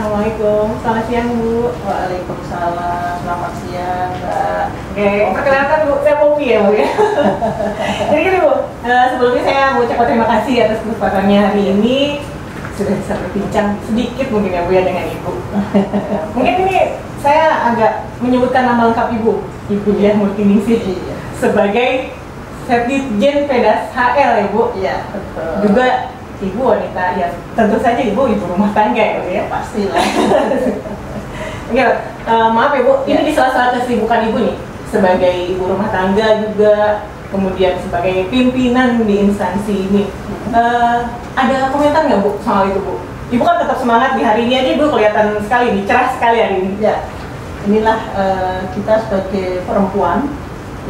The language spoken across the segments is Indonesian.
Assalamualaikum, selamat siang Bu. Waalaikumsalam, selamat siang Mbak. Oke, perkenalkan Bu, saya Popi ya Bu ya. Jadi gini Bu, sebelumnya saya mau ucapkan terima kasih atas kesempatannya hari ini. Sudah bisa berbincang sedikit mungkin ya Bu ya dengan Ibu. Mungkin ini saya agak menyebutkan nama lengkap Ibu, Ibu Diah Murtiningsih sebagai Sekjen Pedas HL ya Bu. Iya, betul. Juga Ibu wanita ya, tentu saja ibu rumah tangga ya Bu ya. Pastilah. Oke, maaf ya Bu, ini di salah-salah kesibukan Ibu nih sebagai ibu rumah tangga juga, kemudian sebagai pimpinan di instansi ini. Ada komentar nggak Bu soal itu Bu? Ibu kan tetap semangat di hari ini aja, Ibu kelihatan sekali nih, cerah sekali hari ini. Ya, inilah kita sebagai perempuan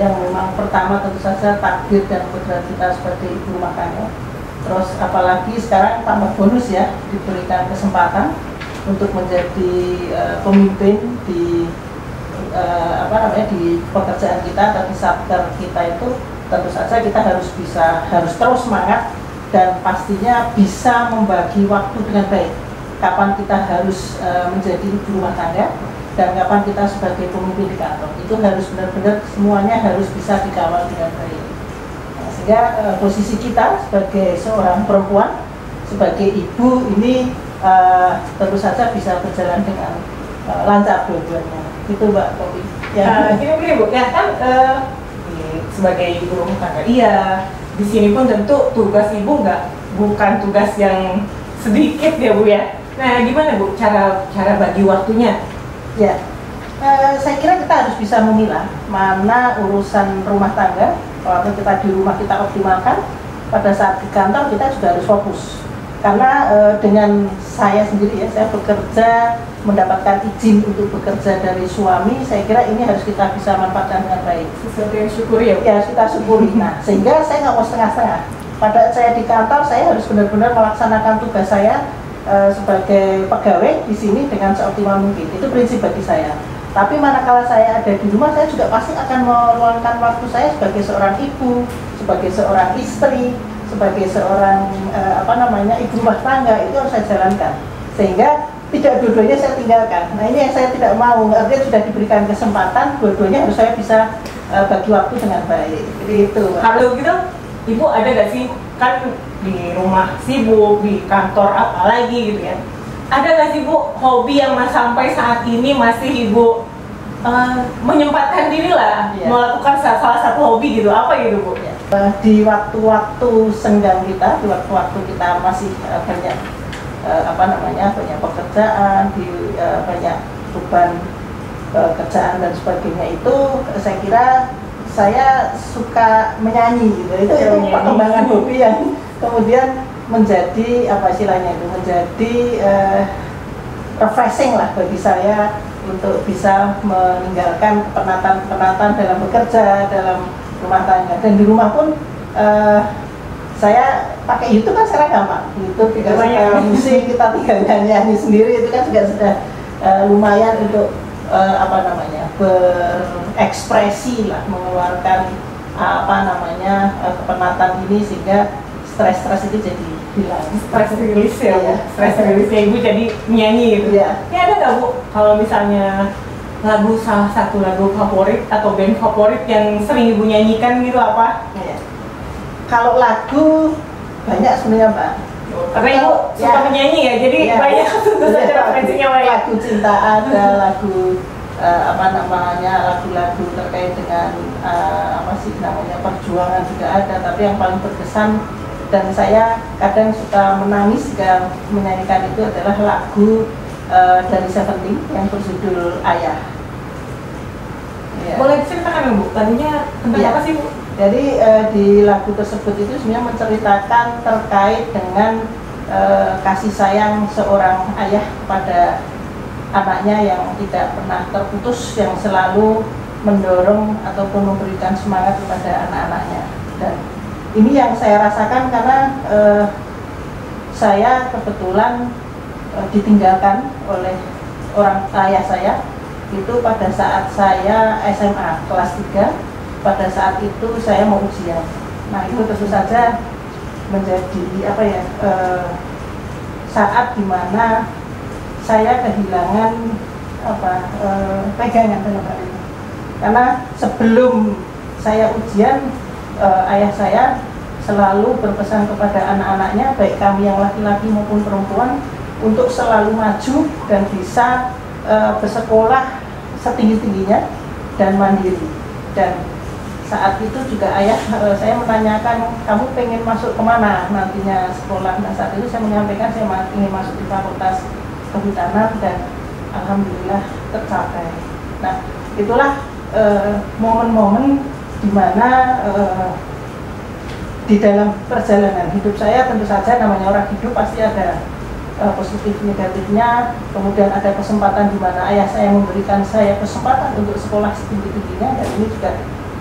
yang memang pertama tentu saja takdir dan kodrat kita sebagai ibu rumah tangga. Terus apalagi sekarang tambah bonus ya, diberikan kesempatan untuk menjadi pemimpin di di pekerjaan kita atau di satker kita itu, tentu saja kita harus terus semangat dan pastinya bisa membagi waktu dengan baik. Kapan kita harus menjadi ibu rumah tangga dan kapan kita sebagai pemimpin di kantor, itu harus benar-benar semuanya harus bisa dikawal dengan baik. Sehingga posisi kita sebagai seorang perempuan, sebagai ibu ini tentu saja bisa berjalan dengan lancar dua-duanya. Itu Mbak Popi. Ya, gini Bu, ya kan sebagai ibu rumah tangga, iya. Di sini pun tentu tugas Ibu bukan tugas yang sedikit ya Bu ya. Nah, gimana Bu cara bagi waktunya? Ya, saya kira kita harus bisa memilah mana urusan rumah tangga. Kalau kita di rumah kita optimalkan, pada saat di kantor kita juga harus fokus. Karena dengan saya sendiri ya, saya bekerja mendapatkan izin untuk bekerja dari suami, saya kira ini harus kita bisa manfaatkan dengan baik. Sesuatu yang syukuri ya? Ya, kita syukuri. Nah, sehingga saya nggak mau setengah-setengah. Pada saya di kantor, saya harus benar-benar melaksanakan tugas saya sebagai pegawai di sini dengan seoptimal mungkin. Itu prinsip bagi saya. Tapi manakala saya ada di rumah, saya juga pasti akan meluangkan waktu saya sebagai seorang ibu, sebagai seorang istri, sebagai seorang ibu rumah tangga, itu harus saya jalankan. Sehingga tidak dua-duanya saya tinggalkan. Nah, ini yang saya tidak mau. Artinya sudah diberikan kesempatan, dua-duanya harus saya bisa bagi waktu dengan baik. Jadi itu. Kalau gitu, Ibu ada gak sih, kan di rumah sibuk, di kantor apalagi gitu ya, ada gak sih Bu hobi yang sampai saat ini masih Ibu menyempatkan diri lah melakukan salah satu hobi gitu, apa gitu Bu? Di waktu-waktu senggang kita, di waktu-waktu kita masih banyak banyak pekerjaan, banyak beban kerjaan dan sebagainya, itu saya kira saya suka menyanyi gitu. Itu perkembangan hobi yang kemudian menjadi menjadi refreshing lah bagi saya untuk bisa meninggalkan kepenatan dalam bekerja, dalam rumah tangga. Dan di rumah pun saya pakai YouTube kan sekarang gampang. YouTube juga suka musik, kita tinggal nyanyi sendiri, itu kan juga sudah lumayan untuk berekspresi lah, mengeluarkan kepenatan ini, sehingga stres itu jadi hilang. Stress release ya Bu? Stress release Ibu jadi nyanyi gitu? Iya. Ini ada nggak Bu, kalau misalnya salah satu lagu favorit atau band favorit yang sering Ibu nyanyikan gitu apa? Ya. Kalau lagu banyak sebenarnya Mbak. Karena Ibu suka menyanyi ya, jadi banyak tentu saja referensinya banyak. Lagu cinta ada, lagu lagu-lagu terkait dengan perjuangan juga ada, tapi yang paling berkesan dan saya kadang suka menangis jika menyanyikan itu adalah lagu dari Seventeen yang berjudul Ayah. Boleh diceritakan Bu, lagunya tentang apa sih Bu? Jadi di lagu tersebut itu sebenarnya menceritakan terkait dengan kasih sayang seorang ayah kepada anaknya yang tidak pernah terputus, yang selalu mendorong ataupun memberikan semangat kepada anak-anaknya. Dan ini yang saya rasakan karena saya kebetulan ditinggalkan oleh orang ayah saya itu pada saat saya SMA kelas 3. Pada saat itu saya mau ujian. Nah, itu tentu saja menjadi saat dimana saya kehilangan pegangan dalam hal ini. Karena sebelum saya ujian, ayah saya selalu berpesan kepada anak-anaknya, baik kami yang laki-laki maupun perempuan, untuk selalu maju dan bisa bersekolah setinggi-tingginya dan mandiri. Dan saat itu juga ayah saya menanyakan, kamu pengen masuk kemana nantinya sekolah. Nah saat itu saya menyampaikan saya ingin masuk di Fakultas Kehutanan, dan alhamdulillah tercapai. Nah itulah momen-momen di mana di dalam perjalanan hidup saya, tentu saja namanya orang hidup pasti ada positif negatifnya. Kemudian ada kesempatan di mana ayah saya memberikan saya kesempatan untuk sekolah setinggi-tingginya, dan ini juga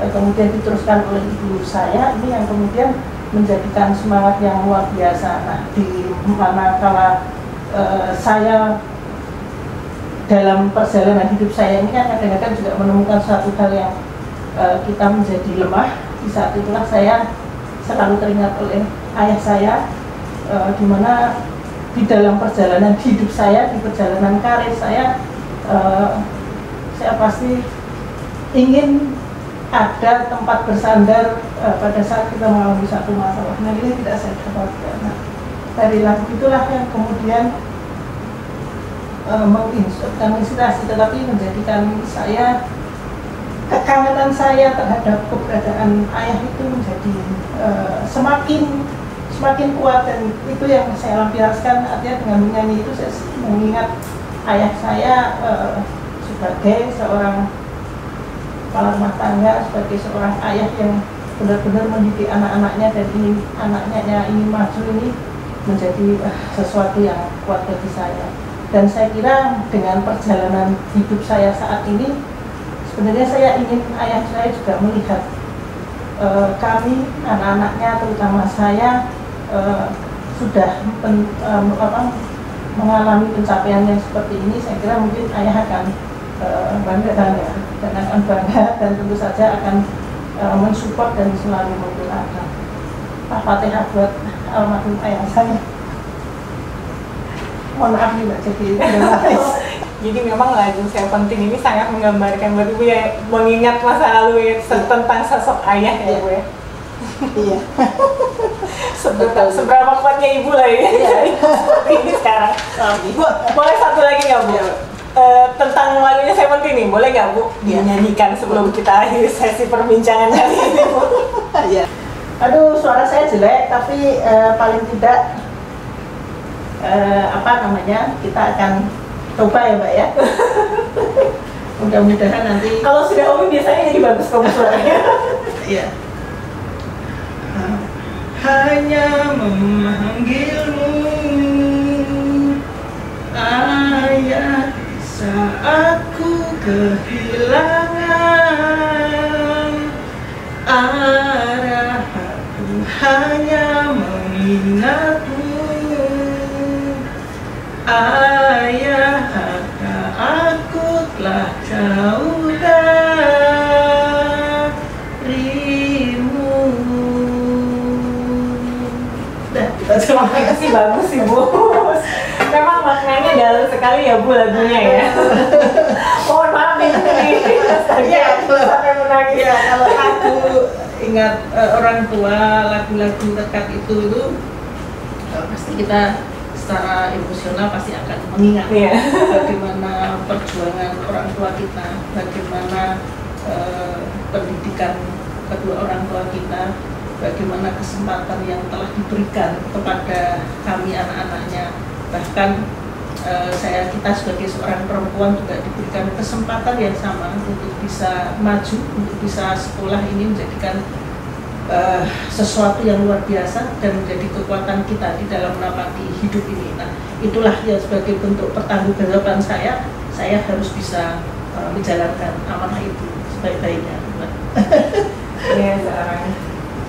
kemudian diteruskan oleh ibu saya, ini yang kemudian menjadikan semangat yang luar biasa. Nah, di mana kala saya dalam perjalanan hidup saya ini kan kadang-kadang juga menemukan suatu hal yang kita menjadi lemah. Di saat itulah saya selalu teringat oleh ayah saya, di mana di dalam perjalanan hidup saya, di perjalanan karir saya pasti ingin ada tempat bersandar pada saat kita mengalami satu masalah. Nah ini tidak saya dapatkan. Nah, dari lagu itulah yang kemudian menginspirasi, tetapi menjadikan saya, kekangenan saya terhadap keberadaan ayah itu menjadi semakin kuat, dan itu yang saya lampiaskan. Artinya dengan menyanyi itu saya mengingat ayah saya sebagai seorang kepala rumah tangga, sebagai seorang ayah yang benar-benar mendidik anak-anaknya, dan anaknya ingin maju, ini menjadi sesuatu yang kuat bagi saya. Dan saya kira dengan perjalanan hidup saya saat ini, sebenarnya saya ingin ayah saya juga melihat kami anak-anaknya, terutama saya, sudah mengalami pencapaian yang seperti ini. Saya kira mungkin ayah akan bangga dan akan bangga, dan tentu saja akan mensupport dan selalu mendoakan. Al-Fatihah buat almarhum ayah saya. Mohon maaf nih Mbak, jadi Jadi memang lagu Saya Penting ini sangat menggambarkan buat Ibu ya, mengingat masa lalu ya, tentang sosok ayah ya Bu ya. Iya. Seberapa kuatnya Ibu lah ya, seperti ini sekarang. Bu, boleh satu lagi nggak Bu? Tentang lagunya Saya Penting nih, boleh nggak Bu dinyanyikan sebelum kita akhiri sesi perbincangan kali ini Bu? Iya. Aduh, suara saya jelek, tapi paling tidak kita akan coba ya Mbak ya. Mudah-mudahan nanti. Kalau sudah hobi biasanya jadi bagus kamu suaranya. Iya. Hanya memanggilmu ayah saat ku kehilangan arah, aku hanya mengingatmu ayah, aku telah jauh darimu. Terima kasih, bagus sih Bu. Memang maknanya dalam sekali ya Bu lagunya ya. Mohon maaf ini sampai menangis. Ya, kalau aku ingat orang tua, lagu-lagu dekat itu pasti kita secara emosional pasti akan mengingat bagaimana perjuangan orang tua kita, bagaimana pendidikan kedua orang tua kita, bagaimana kesempatan yang telah diberikan kepada kami anak-anaknya. Bahkan kita sebagai seorang perempuan juga diberikan kesempatan yang sama untuk bisa maju, untuk bisa sekolah. Ini menjadikan sesuatu yang luar biasa dan menjadi kekuatan kita di dalam menapaki hidup ini. Nah, itulah ya sebagai bentuk pertanggungjawaban saya harus bisa menjalankan amanah itu sebaik-baiknya. Ini seorang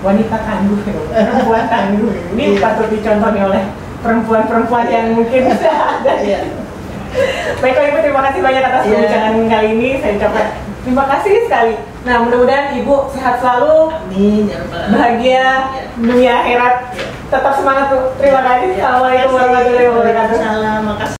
wanita tangguh, perempuan tangguh. Ini patut dicontohi oleh perempuan-perempuan yang mungkin ada. Baiklah Ibu, terima kasih banyak atas perbincangan kali ini. Saya ucapkan terima kasih sekali. Nah, mudah-mudahan Ibu sehat selalu, amin, bahagia dunia akhirat. Tetap semangat Bu. Terima kasih. Assalamualaikum warahmatullahi wabarakatuh. Salam, makasih.